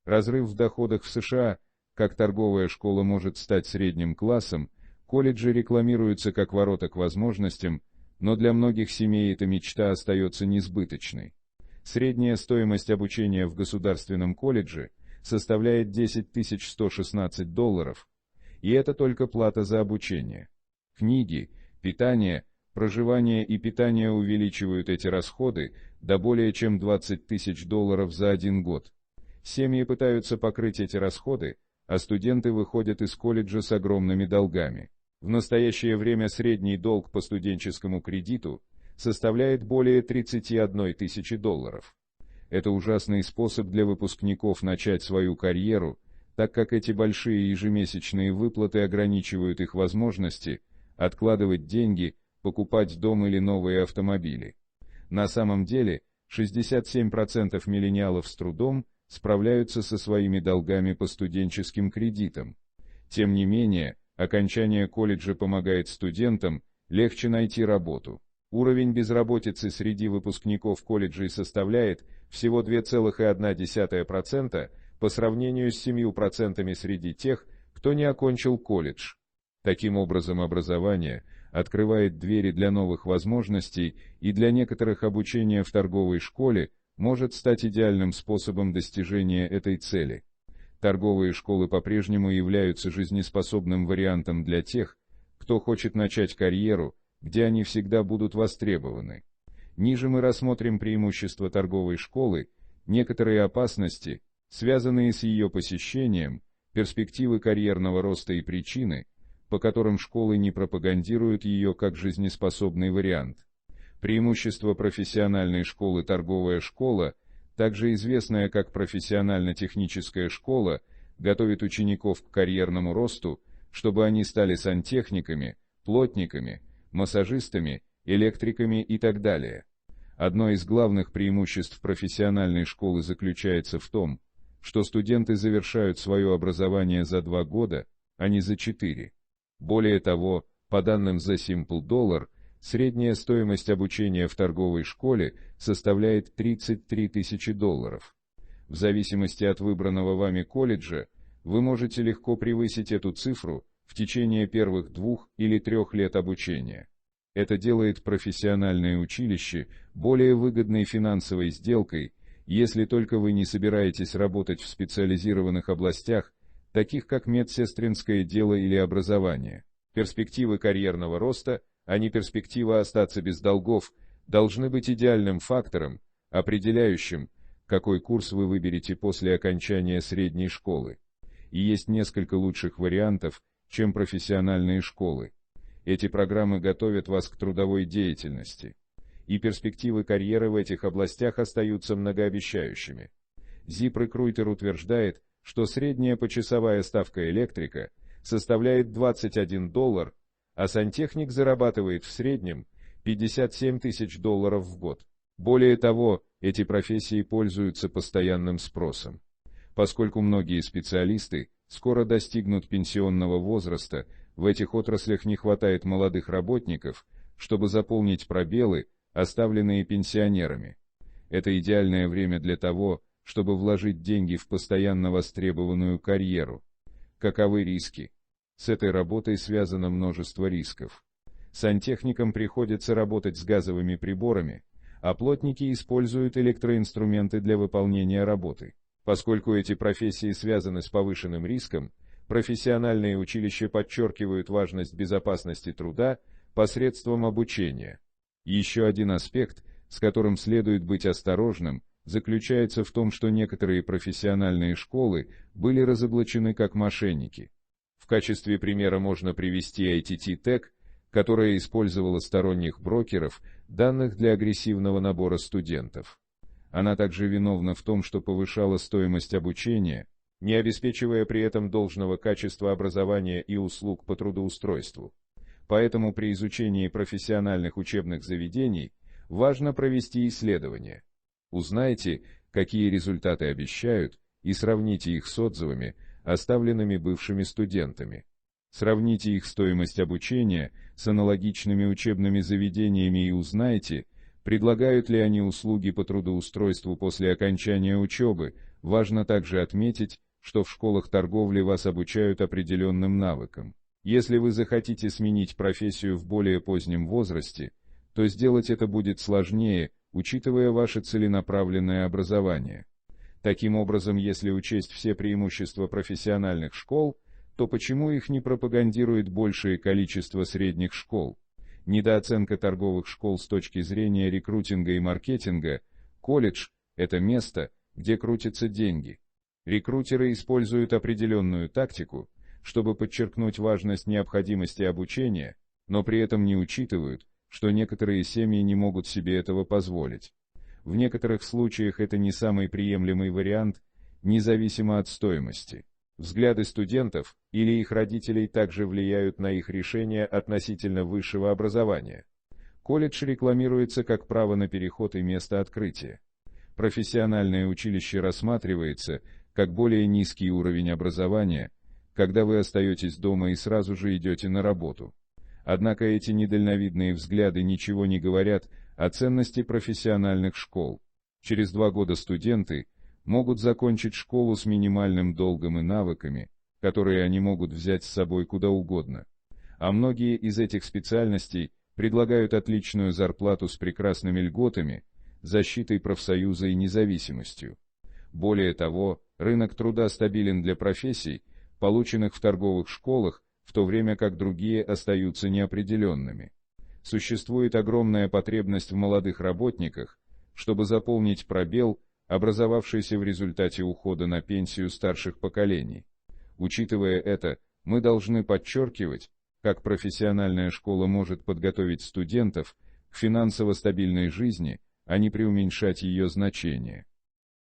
Разрыв в доходах в США, как торговая школа может стать средним классом, колледжи рекламируются как ворота к возможностям, но для многих семей эта мечта остается несбыточной. Средняя стоимость обучения в государственном колледже составляет $10 116, и это только плата за обучение. Книги, питание, проживание и питание увеличивают эти расходы до более чем $20 000 за один год. Семьи пытаются покрыть эти расходы, а студенты выходят из колледжа с огромными долгами. В настоящее время средний долг по студенческому кредиту составляет более $31 000. Это ужасный способ для выпускников начать свою карьеру, так как эти большие ежемесячные выплаты ограничивают их возможности откладывать деньги, покупать дом или новые автомобили. На самом деле, 67% миллениалов с трудом справляются со своими долгами по студенческим кредитам. Тем не менее, окончание колледжа помогает студентам легче найти работу. Уровень безработицы среди выпускников колледжей составляет всего 2,1% по сравнению с 7% среди тех, кто не окончил колледж. Таким образом, образование открывает двери для новых возможностей, и для некоторых обучение в торговой школе может стать идеальным способом достижения этой цели. Торговые школы по-прежнему являются жизнеспособным вариантом для тех, кто хочет начать карьеру, где они всегда будут востребованы. Ниже мы рассмотрим преимущества торговой школы, некоторые опасности, связанные с ее посещением, перспективы карьерного роста и причины, по которым школы не пропагандируют ее как жизнеспособный вариант. Преимущество профессиональной школы торговая школа, также известная как профессионально-техническая школа, готовит учеников к карьерному росту, чтобы они стали сантехниками, плотниками, массажистами, электриками и так далее. Одно из главных преимуществ профессиональной школы заключается в том, что студенты завершают свое образование за 2 года, а не за 4. Более того, по данным The Simple Dollar, средняя стоимость обучения в торговой школе составляет $33 000. В зависимости от выбранного вами колледжа, вы можете легко превысить эту цифру в течение первых 2 или 3 лет обучения. Это делает профессиональное училище более выгодной финансовой сделкой, если только вы не собираетесь работать в специализированных областях, таких как медсестринское дело или образование. Перспективы карьерного роста, а не перспектива остаться без долгов, должны быть идеальным фактором, определяющим, какой курс вы выберете после окончания средней школы. И есть несколько лучших вариантов, чем профессиональные школы. Эти программы готовят вас к трудовой деятельности, и перспективы карьеры в этих областях остаются многообещающими. ZipRecruiter утверждает, что средняя почасовая ставка электрика составляет $21, а сантехник зарабатывает в среднем $57 000 в год. Более того, эти профессии пользуются постоянным спросом. Поскольку многие специалисты скоро достигнут пенсионного возраста, в этих отраслях не хватает молодых работников, чтобы заполнить пробелы, оставленные пенсионерами. Это идеальное время для того, чтобы вложить деньги в постоянно востребованную карьеру. Каковы риски? С этой работой связано множество рисков. Сантехникам приходится работать с газовыми приборами, а плотники используют электроинструменты для выполнения работы. Поскольку эти профессии связаны с повышенным риском, профессиональные училища подчеркивают важность безопасности труда посредством обучения. Еще один аспект, с которым следует быть осторожным, заключается в том, что некоторые профессиональные школы были разоблачены как мошенники. В качестве примера можно привести ITT Tech, которая использовала сторонних брокеров, данных для агрессивного набора студентов. Она также виновна в том, что повышала стоимость обучения, не обеспечивая при этом должного качества образования и услуг по трудоустройству. Поэтому при изучении профессиональных учебных заведений важно провести исследование. Узнайте, какие результаты обещают, и сравните их с отзывами, оставленными бывшими студентами. Сравните их стоимость обучения с аналогичными учебными заведениями и узнайте, предлагают ли они услуги по трудоустройству после окончания учебы, Важно также отметить, что в школах торговли вас обучают определенным навыкам. Если вы захотите сменить профессию в более позднем возрасте, то сделать это будет сложнее, учитывая ваше целенаправленное образование. Таким образом, если учесть все преимущества профессиональных школ, то почему их не пропагандирует большее количество средних школ? Недооценка торговых школ с точки зрения рекрутинга и маркетинга. Колледж – это место, где крутятся деньги. Рекрутеры используют определенную тактику, чтобы подчеркнуть важность необходимости обучения, но при этом не учитывают, что некоторые семьи не могут себе этого позволить. В некоторых случаях это не самый приемлемый вариант, независимо от стоимости. Взгляды студентов или их родителей также влияют на их решения относительно высшего образования. Колледж рекламируется как право на переход и место открытия. Профессиональное училище рассматривается как более низкий уровень образования, когда вы остаетесь дома и сразу же идете на работу. Однако эти недальновидные взгляды ничего не говорят о ценности профессиональных школ. Через 2 года студенты могут закончить школу с минимальным долгом и навыками, которые они могут взять с собой куда угодно. А многие из этих специальностей предлагают отличную зарплату с прекрасными льготами, защитой профсоюза и независимостью. Более того, рынок труда стабилен для профессий, полученных в торговых школах, в то время как другие остаются неопределенными. Существует огромная потребность в молодых работниках, чтобы заполнить пробел, образовавшийся в результате ухода на пенсию старших поколений. Учитывая это, мы должны подчеркивать, как профессиональная школа может подготовить студентов к финансово стабильной жизни, а не преуменьшать ее значение.